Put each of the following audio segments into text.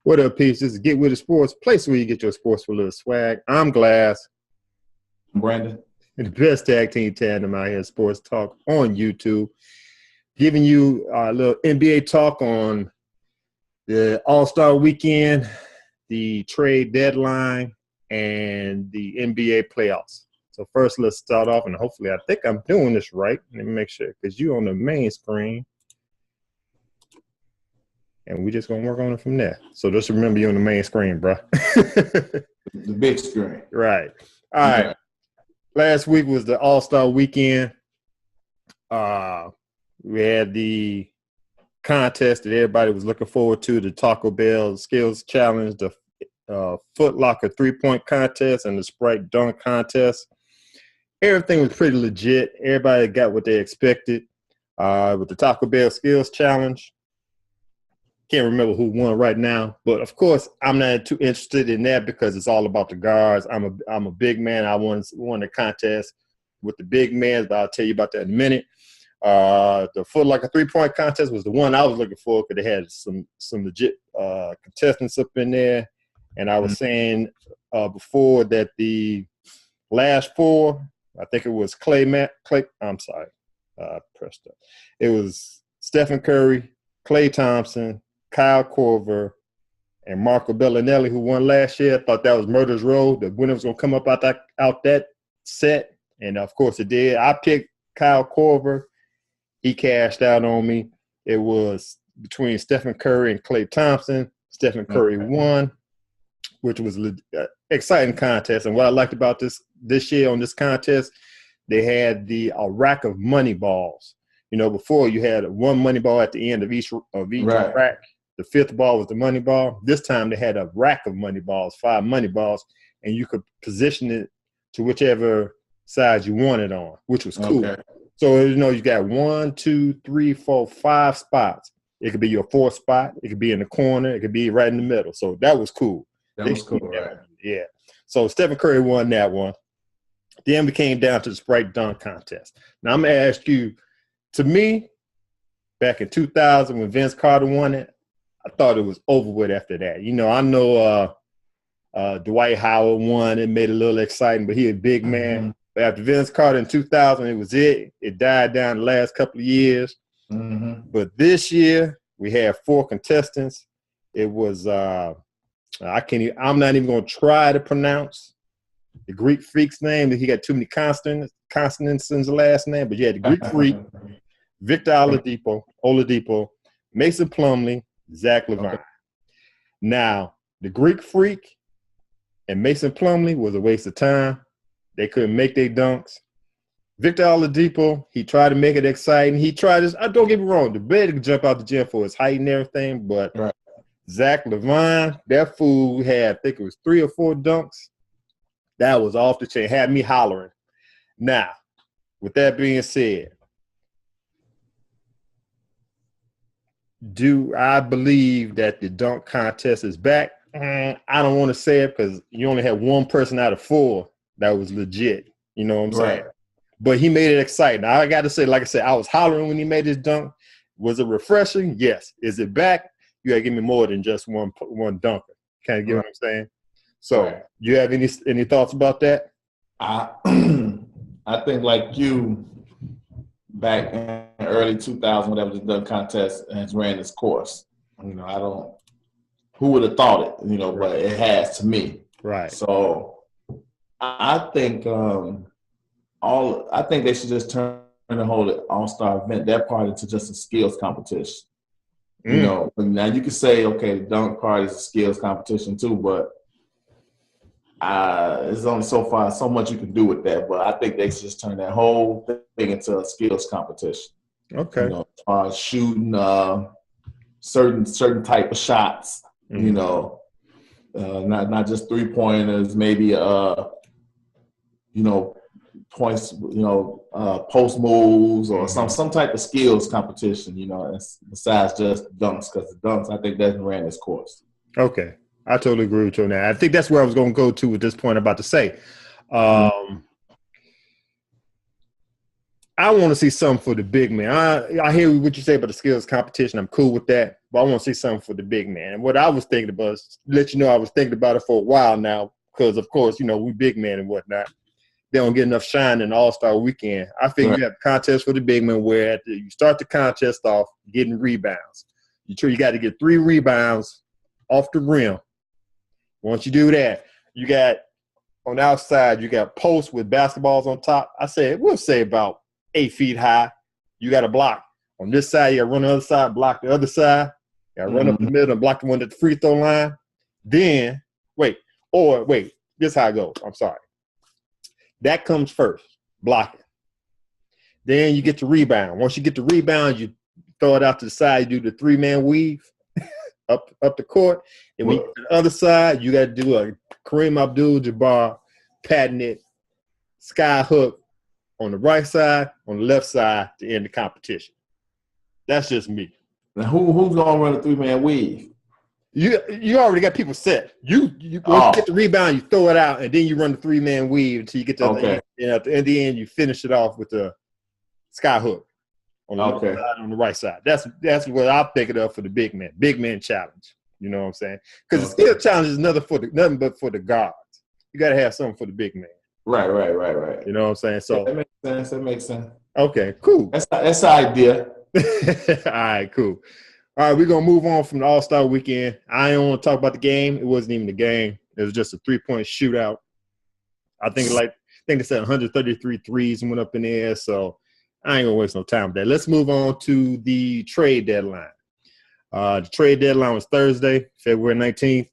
What up, peeps? This is Get With It Sports, place where you get your sports with a little swag. I'm Glass. I'm Brandon. And the best tag team tandem out here in sports talk on YouTube. Giving you a little NBA talk on the All-Star weekend, the trade deadline, and the NBA playoffs. So first, let's start off, and hopefully I think I'm doing this right. Let me make sure, because you're on the main screen. And we're just going to work on it from there. So just remember you're on the main screen, bro. The big screen. Right. All right. Yeah. Last week was the All-Star weekend. We had the contest that everybody was looking forward to, the Taco Bell Skills Challenge, the Foot Locker three-point contest, and the Sprite Dunk contest. Everything was pretty legit. Everybody got what they expected with the Taco Bell Skills Challenge. Can't remember who won right now, but of course I'm not too interested in that because it's all about the guards. I'm a big man. I won the contest with the big men, but I'll tell you about that in a minute. The Foot Locker three-point contest was the one I was looking for because they had some legit contestants up in there, and I was saying before that the last four, I think it was It was Stephen Curry, Klay Thompson, Kyle Korver, and Marco Bellinelli, who won last year. I thought that was Murder's Row. The winner was going to come up out that set, and of course it did. I picked Kyle Korver. He cashed out on me. It was between Stephen Curry and Klay Thompson. Stephen Curry won, which was an exciting contest. And what I liked about this year on this contest, they had a rack of money balls. You know, before you had one money ball at the end of each right. rack. The fifth ball was the money ball. This time they had a rack of money balls, 5 money balls, and you could position it to whichever side you wanted on, which was cool. Okay. So, you know, you got 1, 2, 3, 4, 5 spots. It could be your fourth spot. It could be in the corner. It could be right in the middle. So that was cool. That was cool, right? Yeah. So Stephen Curry won that one. Then we came down to the Sprite Dunk contest. Now I'm going to ask you, to me, back in 2000 when Vince Carter won it, I thought it was over with after that. You know, I know Dwight Howard won. It made it a little exciting, but he a big man. Mm-hmm. But after Vince Carter in 2000, it was it. It died down the last couple of years. Mm-hmm. But this year, we had 4 contestants. It was I'm not even going to try to pronounce the Greek freak's name. He got too many consonants in his last name. But you had the Greek freak, Victor Oladipo, Mason Plumlee, Zach LaVine. Okay. Now, the Greek freak and Mason Plumlee was a waste of time. They couldn't make their dunks. Victor Oladipo, he tried to make it exciting. He tried this. Don't get me wrong, the better could jump out the gym for his height and everything, but right. Zach LaVine, that fool had, I think it was 3 or 4 dunks. That was off the chain. Had me hollering. Now, with that being said, do I believe that the dunk contest is back? I don't want to say it because you only had one person out of 4 that was legit. You know what I'm saying? But he made it exciting. Now, I got to say, like I said, I was hollering when he made his dunk. Was it refreshing? Yes. Is it back? You got to give me more than just one dunker. Kind of get what I'm saying? So, you have any thoughts about that? I think like you, back in early 2000, whenever the dunk contest has ran its course. You know, who would have thought it, you know, but it has to me. Right. So I think they should just turn the whole All-Star event, that part, into just a skills competition. You know, now you could say, okay, the dunk part is a skills competition too, but there's only so much you can do with that. But I think they should just turn that whole thing into a skills competition. Okay. You know, as far as shooting certain type of shots, you know, not just 3-pointers, maybe you know, points, you know, post moves or some type of skills competition, you know, besides just dunks, because the dunks, I think, doesn't ran its course. Okay. I totally agree with you on that. I think that's where I was going to go to at this point I'm about to say. I want to see something for the big man. I hear what you say about the skills competition. I'm cool with that. but I want to see something for the big man. And what I was thinking about is let you know I was thinking about it for a while now because, of course, you know, we big men and whatnot. They don't get enough shine in the All-Star weekend. I figure you have a contest for the big man where you start the contest off getting rebounds. You got to get 3 rebounds off the rim. Once you do that, you got on the outside, you got posts with basketballs on top. We'll say about 8 feet high. You got to block. On this side, you got to run the other side, block the other side. You got to run up the middle and block the one at the free throw line. Then, this is how it goes. I'm sorry. That comes first, blocking. Then you get the rebound. Once you get the rebound, you throw it out to the side. You do the 3-man weave up the court. And when you get to the other side, you got to do a Kareem Abdul-Jabbar patented sky hook on the right side, on the left side to end the competition. That's just me. Now who's gonna run a 3-man weave? You already got people set. Once you get the rebound, you throw it out, and then you run the 3-man weave until you get to the end. And at the end, you finish it off with the sky hook on the left side, on the right side. That's what I'm thinking of for the big man challenge. You know what I'm saying? Because the skill challenge is nothing but for the guards. You got to have something for the big man. Right. You know what I'm saying? So that makes sense. Okay, cool. That's the idea. All right, cool. All right, we're going to move on from the All-Star weekend. I don't want to talk about the game. It wasn't even the game. It was just a 3-point shootout. I think they said 133 threes went up in the air, so I ain't going to waste no time with that. Let's move on to the trade deadline. The trade deadline was Thursday, February 19th,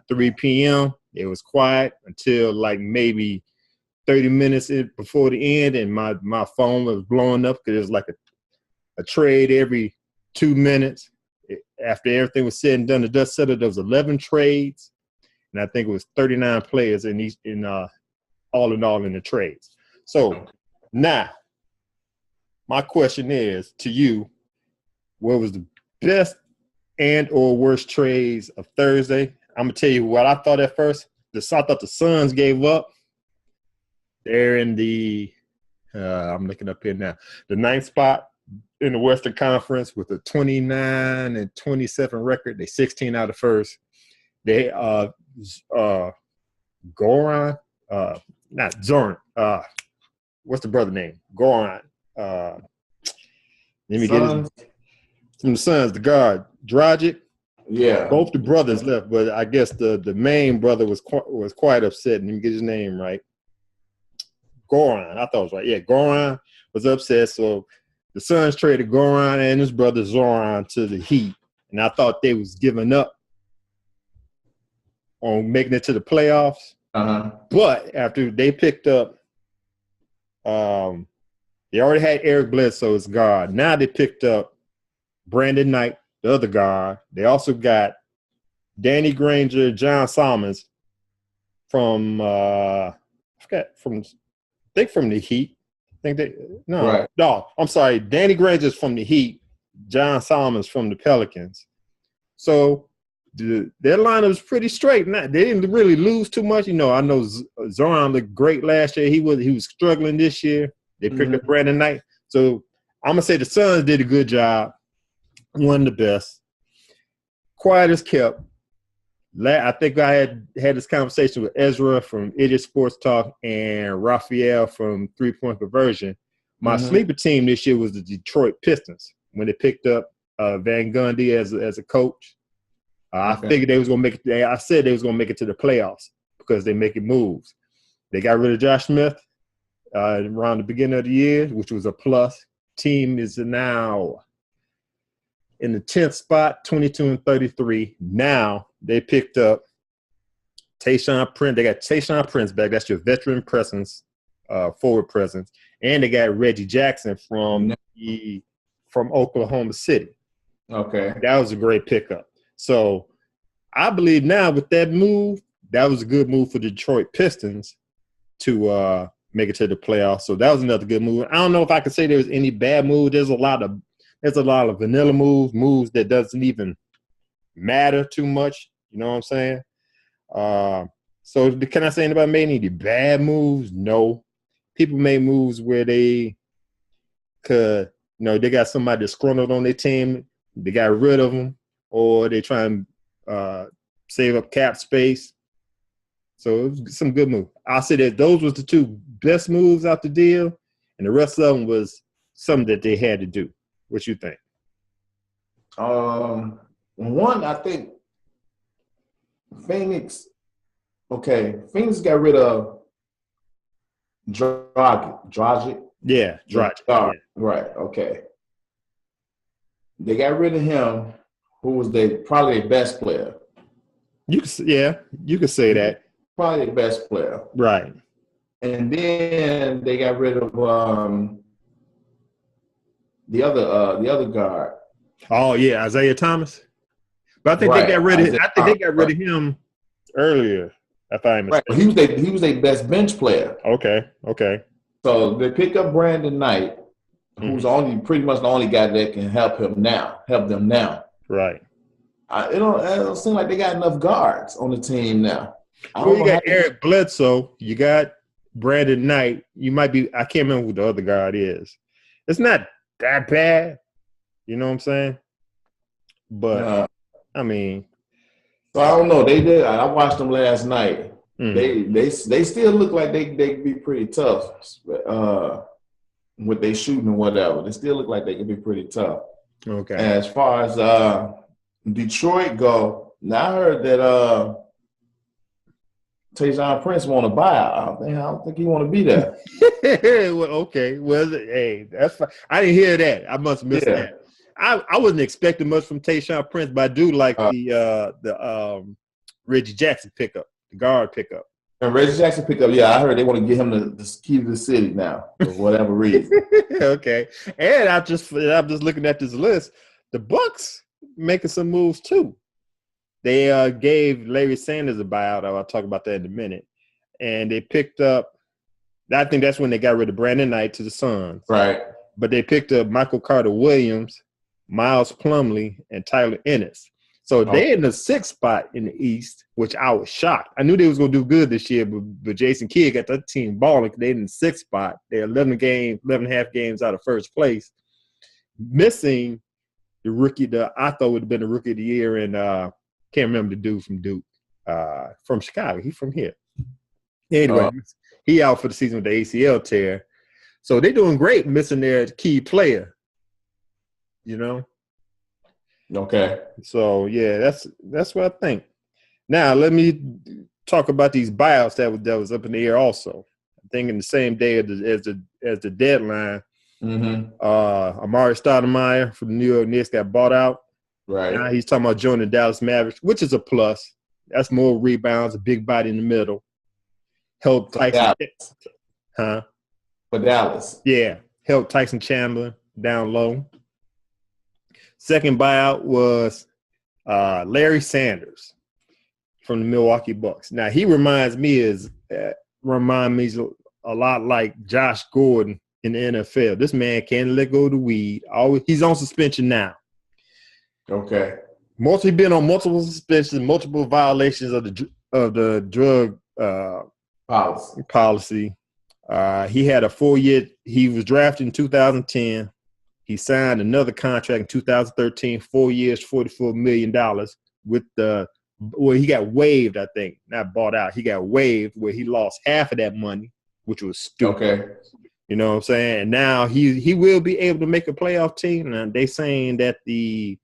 3 p.m. It was quiet until like maybe 30 minutes before the end, and my phone was blowing up because it was like a trade every 2 minutes. After everything was said and done, the dust settled. There was 11 trades, and I think it was 39 players all in all in the trades. So now, my question is to you: what was the best and or worst trades of Thursday? I'm gonna tell you what I thought at first. I thought the Suns gave up. They're in the I'm looking up here now, the 9th spot in the Western Conference with a 29-27 record. They 16 out of first. They Goran, not Zoran. What's the brother name? Goran. Let me get his from the Suns, the guard, Dragic. Yeah. Both the brothers left, but I guess the main brother was quite upset. Let me get his name right. Goran. I thought it was right. Yeah, Goran was upset. So the Suns traded Goran and his brother Zoran to the Heat. And I thought they was giving up on making it to the playoffs. But after they picked up they already had Eric Bledsoe as guard. Now they picked up Brandon Knight, the other guard. They also got Danny Granger, John Solomons from from the Heat. I'm sorry. Danny Granger's from the Heat. John Solomons from the Pelicans. So their lineup was pretty straight. They didn't really lose too much. You know, I know Zoran looked great last year. He was struggling this year. They picked up Brandon Knight. So I'm gonna say the Suns did a good job. One of the best. Quiet as kept. I think I had this conversation with Ezra from Idiot Sports Talk and Raphael from 3-Point Conversion. My sleeper team this year was the Detroit Pistons when they picked up Van Gundy as a coach. I figured they was going to make it. I said they was going to make it to the playoffs because they making moves. They got rid of Josh Smith around the beginning of the year, which was a plus. Team is now in the 10th spot, 22-33. Now they picked up Tayshaun Prince. They got Tayshaun Prince back. That's your veteran presence, forward presence. And they got Reggie Jackson from Oklahoma City. Okay. That was a great pickup. So I believe now with that move, that was a good move for the Detroit Pistons to make it to the playoffs. So that was another good move. I don't know if I could say there was any bad move. There's a lot of vanilla moves that doesn't even matter too much. You know what I'm saying? So can I say anybody made any bad moves? No. People made moves where they could, they got somebody disgruntled on their team they got rid of him, or they try and save up cap space. So it was some good move. I'll say that those was the two best moves out the deal, and the rest of them was something that they had to do. What you think? One, I think Phoenix got rid of Dragic. Yeah, Dragic. Yeah. Right, okay. They got rid of him, who was probably their best player. You could say that. Probably the best player. Right. And then they got rid of the other guard. Oh yeah, Isaiah Thomas. But I think they got rid of him earlier. If I'm mistaken. Right. He was their best bench player. Okay. So they pick up Brandon Knight, who's pretty much the only guy that can help them now. Right. It don't seem like they got enough guards on the team now. You got Eric Bledsoe. You got Brandon Knight. You might be – I can't remember who the other guard is. It's not that bad. You know what I'm saying? But, I mean – So I don't know. They did. I watched them last night. They still look like they could be pretty tough with their shooting and whatever. They still look like they could be pretty tough. Okay. And as far as Detroit go, now I heard that Tayshaun Prince want to buy out. I don't think he want to be there. Well, okay. Well, hey, that's fine. I didn't hear that. I must miss that. I wasn't expecting much from Tayshaun Prince, but I do like the Reggie Jackson pickup, the guard pickup. And Reggie Jackson pickup, I heard they want to get him the key to the city now for whatever reason. Okay. And I'm just looking at this list. The Bucks making some moves too. They gave Larry Sanders a buyout. I'll talk about that in a minute. And they picked up – I think that's when they got rid of Brandon Knight to the Suns. Right. But they picked up Michael Carter-Williams, Miles Plumlee, and Tyler Ennis. So they're in the 6th spot in the East, which I was shocked. I knew they was going to do good this year, but Jason Kidd got that team balling. They're in the 6th spot. They're 11 and a half games out of first place. Missing the rookie I thought would have been the rookie of the year, and can't remember the dude from Duke, from Chicago. He's from here. Anyway, he out for the season with the ACL tear. So they're doing great missing their key player, you know? Okay. So, yeah, that's what I think. Now, let me talk about these buyouts that was up in the air also. I think in the same day as the deadline, Amari Stoudemire from the New York Knicks got bought out. Right. Now he's talking about joining the Dallas Mavericks, which is a plus. That's more rebounds, a big body in the middle. Help Tyson. For Dallas. Yeah. Help Tyson Chandler down low. Second buyout was Larry Sanders from the Milwaukee Bucks. Now he reminds me a lot like Josh Gordon in the NFL. This man can't let go of the weed. He's on suspension now. Okay. Been on multiple suspensions, multiple violations of the drug policy. He had a 4-year. He was drafted in 2010. He signed another contract in 2013, 4 years, $44 million. He got waived. I think not bought out. He got waived where he lost half of that money, which was stupid. Okay. You know what I'm saying? And now he will be able to make a playoff team. And they saying that the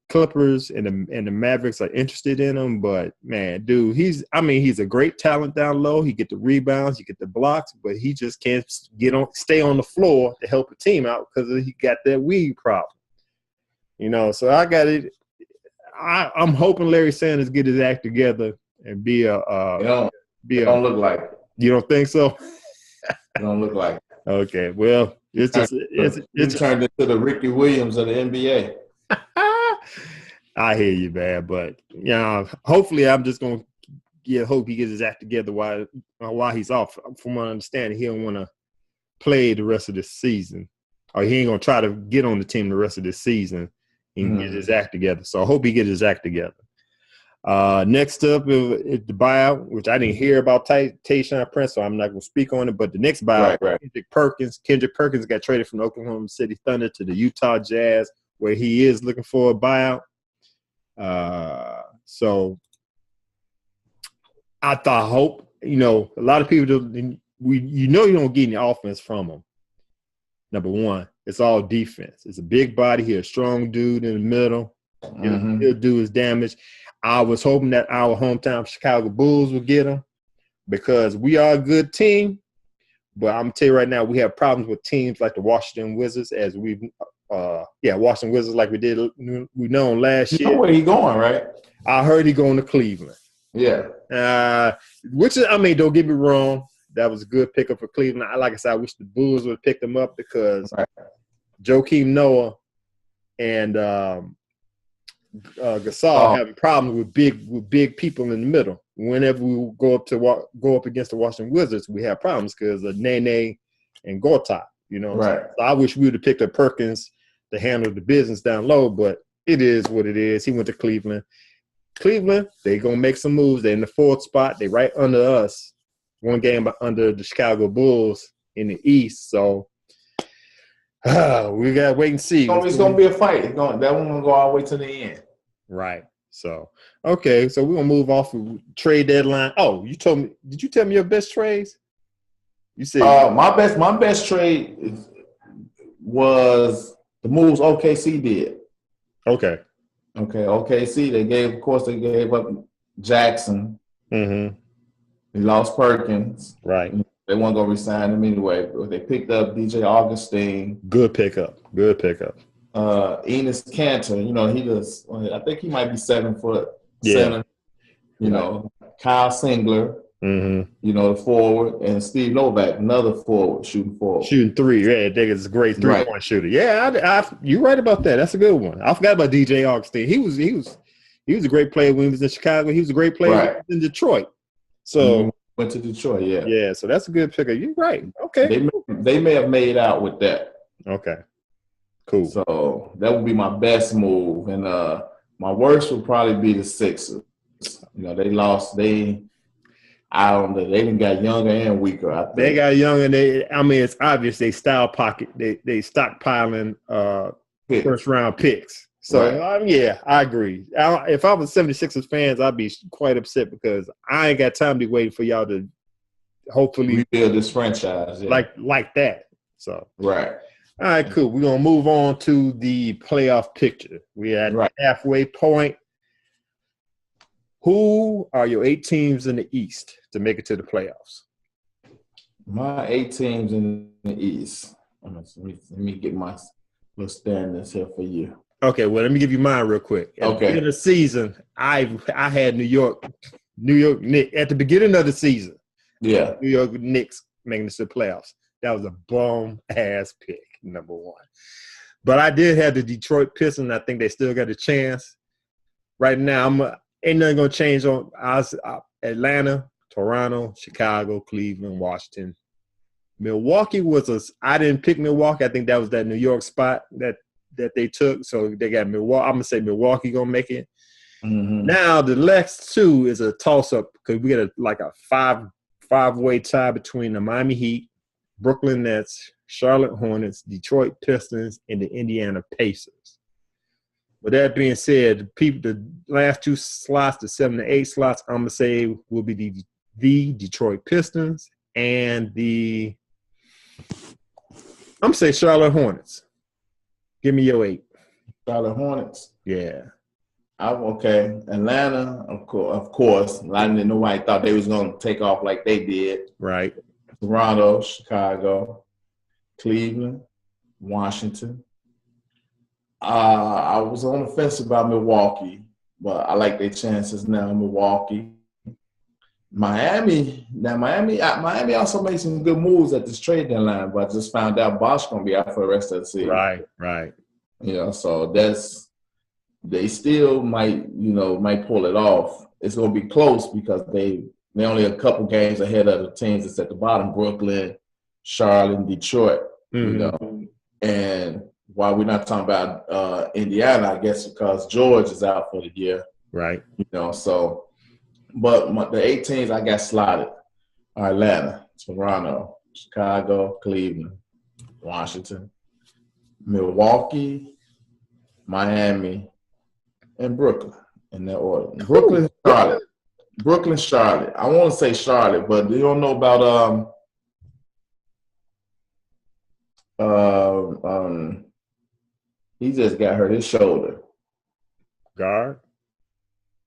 Clippers and the Mavericks are interested in him, but man, dude, he's a great talent down low. He get the rebounds, he get the blocks, but he just can't stay on the floor to help a team out because he got that weed problem. You know, so I got it. I'm hoping Larry Sanders get his act together and be a. Don't look like it. You don't think so? It don't look like it. Okay, well, it's turned into the Ricky Williams of the NBA. I hear you, man, but hopefully I'm just gonna hope he gets his act together while he's off. From what I understand, he don't want to play the rest of this season, or he ain't gonna try to get on the team the rest of this season. He can get his act together. So I hope he gets his act together. Next up is the buyout, which I didn't hear about Tayshaun Prince, so I'm not gonna speak on it. But the next buyout, right. Kendrick Perkins got traded from the Oklahoma City Thunder to the Utah Jazz where he is looking for a buyout. So I hope, a lot of people you don't get any offense from him. Number one, it's all defense. It's a big body. He's a strong dude in the middle. He'll do his damage. I was hoping that our hometown Chicago Bulls would get him because we are a good team. But I'm going to tell you right now, we have problems with teams like the Washington Wizards Washington Wizards like we know last year. You know where he going, right? I heard he going to Cleveland. Yeah. Which is, don't get me wrong. That was a good pickup for Cleveland. Like I said, I wish the Bulls would have picked him up because Joakim Noah and Gasol having problems with big people in the middle. Whenever we go up against the Washington Wizards, we have problems because of Nene and Gortat. Right. So I wish we would have picked up Perkins to handle the business down low, but it is what it is. He went to Cleveland. Cleveland, they're gonna make some moves. They're in the 4th spot. They right under us. One game under the Chicago Bulls in the East. So we got to wait and see. It's going to be a fight. That one going to go all the way to the end. Right. So, okay. So we're going to move off of trade deadline. Oh, did you tell me your best trades? You said my best trade was the moves OKC did. Okay. OKC, they gave up Jackson. Mm-hmm. They lost Perkins. Right. They weren't going to resign him anyway. But they picked up DJ Augustine. Good pickup. Enes Kanter, he does. I think he might be 7 foot. Yeah. Kyle Singler. Mm-hmm. The forward, and Steve Novak, another forward, shooting forward. Shooting 3. Yeah, I think it's a great 3-point shooter. Yeah, you're right about that. That's a good one. I forgot about DJ Augustine. He was a great player when he was in Chicago. He was a great player when he was in Detroit. So went to Detroit, yeah. Yeah, so that's a good pickup. You're right. Okay. They may have made out with that. Okay. Cool. So that would be my best move. And my worst would probably be the Sixers. They lost. They didn't got younger and weaker. I think. They got younger. It's obvious they style pocket. They stockpiling first round picks. So, I agree. If I was 76ers fans, I'd be quite upset because I ain't got time to be waiting for y'all to hopefully rebuild this franchise. Yeah. Like that. So, right. All right, cool. We're going to move on to the playoff picture. We're at the halfway point. Who are your 8 teams in the East to make it to the playoffs? My 8 teams in the East. Let me get my little standings here for you. Okay, well, let me give you mine real quick. At the beginning of the season, I had New York Knicks. At the beginning of the season, New York Knicks making it to the playoffs. That was a bum-ass pick, number 1. But I did have the Detroit Pistons. I think they still got a chance. Right now, ain't nothing going to change on Atlanta, Toronto, Chicago, Cleveland, Washington. Milwaukee I didn't pick Milwaukee. I think that was that New York spot that they took. So they got Milwaukee. I'm going to say Milwaukee going to make it. Mm-hmm. Now, the next 2 is a toss-up because we got a five-way tie between the Miami Heat, Brooklyn Nets, Charlotte Hornets, Detroit Pistons, and the Indiana Pacers. With that being said, the last 2 slots, the 7 to 8 slots, I'm going to say will be the Detroit Pistons and I'm going to say Charlotte Hornets. Give me your 8. Charlotte Hornets. Yeah. Okay. Atlanta, of course. Nobody thought they was going to take off like they did. Right. Toronto, Chicago, Cleveland, Washington. I was on the fence about Milwaukee, but I like their chances now. Milwaukee. Miami also made some good moves at this trade deadline, but I just found out Bosh going to be out for the rest of the season. Right. So they still might pull it off. It's going to be close because they're only a couple games ahead of the teams that's at the bottom, Brooklyn, Charlotte, and Detroit. Mm-hmm. And while we're not talking about Indiana, I guess because George is out for the year. Right. But the 8 teams I got slotted are Atlanta, Toronto, Chicago, Cleveland, Washington, Milwaukee, Miami, and Brooklyn in that order. Cool. Brooklyn, Charlotte. I want to say Charlotte, but you don't know about he just got hurt his shoulder. Guard?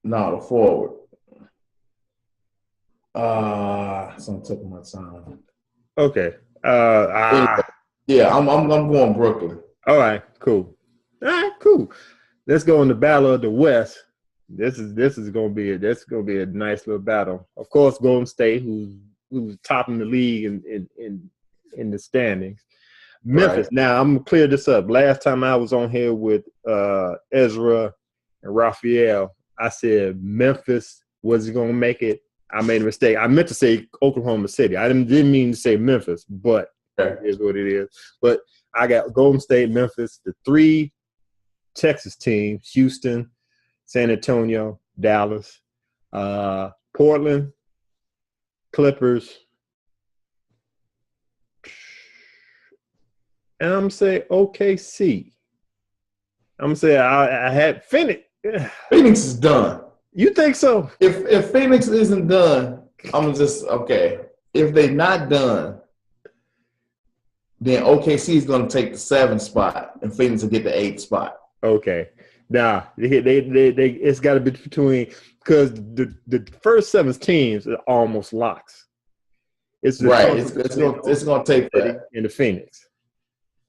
No, the forward. Some took my time. Okay. Yeah, I'm going Brooklyn. All right, cool. All right, cool. Let's go in the battle of the West. This is gonna be a nice little battle. Of course, Golden State, who's topping the league in the standings. Memphis. Right. Now I'm gonna clear this up. Last time I was on here with Ezra and Raphael, I said Memphis was gonna make it. I made a mistake. I meant to say Oklahoma City. I didn't mean to say Memphis, but it is what it is. But I got Golden State, Memphis, the 3 Texas teams: Houston, San Antonio, Dallas, Portland, Clippers. And I'm going to say OKC. I'm going to say I had Phoenix. Phoenix is done. You think so? If Phoenix isn't done, I'm just okay. If they're not done, then OKC is going to take the 7th spot, and Phoenix will get the 8th spot. Okay. Now they it's got to be between, because the first 7 teams are almost locks. It's right. It's going to take that in the Phoenix.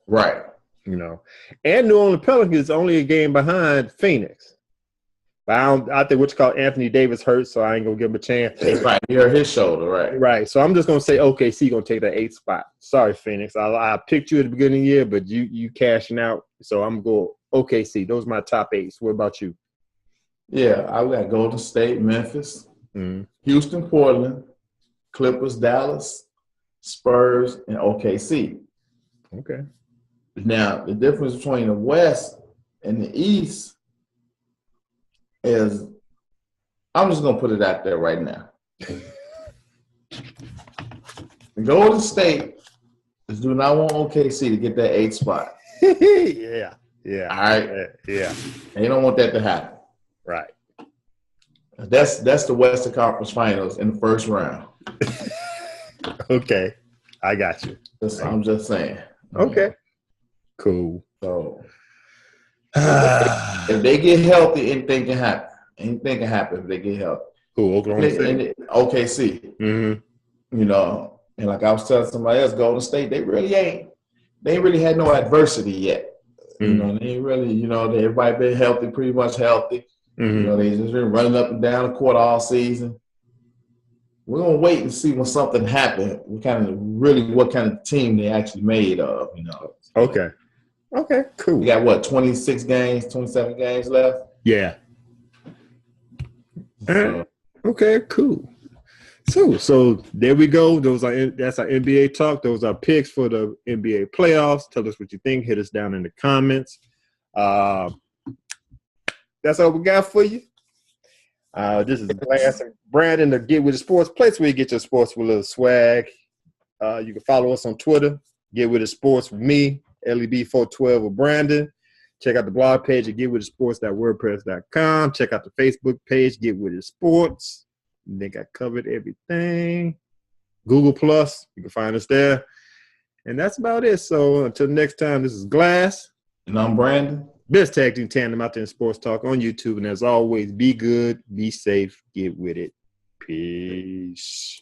Right. You know, and New Orleans Pelicans is only a game behind Phoenix. But I think what's called Anthony Davis hurt, so I ain't gonna give him a chance. Right, he hurt his shoulder, right? Right. So I'm just gonna say OKC gonna take that 8th spot. Sorry, Phoenix. I picked you at the beginning of the year, but you cashing out. So I'm going OKC. Those are my top 8s. What about you? Yeah, I got Golden State, Memphis, Houston, Portland, Clippers, Dallas, Spurs, and OKC. Okay. Now the difference between the West and the East is, I'm just gonna put it out there right now. Golden State do not want OKC to get that 8th spot. Yeah. All right. Yeah. They don't want that to happen. Right. That's the Western Conference Finals in the first round. Okay, I got you. I'm just saying. Okay. Cool. So if they get healthy, anything can happen. Anything can happen if they get healthy. Cool. Oklahoma City. OKC. Mm-hmm. You know, and like I was telling somebody else, Golden State, they ain't really had no adversity yet. Mm-hmm. You know, they ain't really, you know, everybody been healthy, pretty much healthy. Mm-hmm. You know, they just been running up and down the court all season. We're gonna wait and see when something happens. What kind of team they actually made of, you know. Okay. Okay, cool. We got 27 games left? Yeah. Okay, cool. So there we go. That's our NBA talk. Those are picks for the NBA playoffs. Tell us what you think. Hit us down in the comments. That's all we got for you. This is Glass and Brandon, the Get With It Sports place where you get your sports with a little swag. You can follow us on Twitter, Get With It Sports with me, LEB412 with Brandon. Check out the blog page at getwithitsports.wordpress.com. Check out the Facebook page, Get With It Sports. I think I covered everything. Google Plus, you can find us there. And that's about it. So until next time, this is Glass. And I'm Brandon. Best tag team tandem out there in sports talk on YouTube. And as always, be good, be safe, get with it. Peace.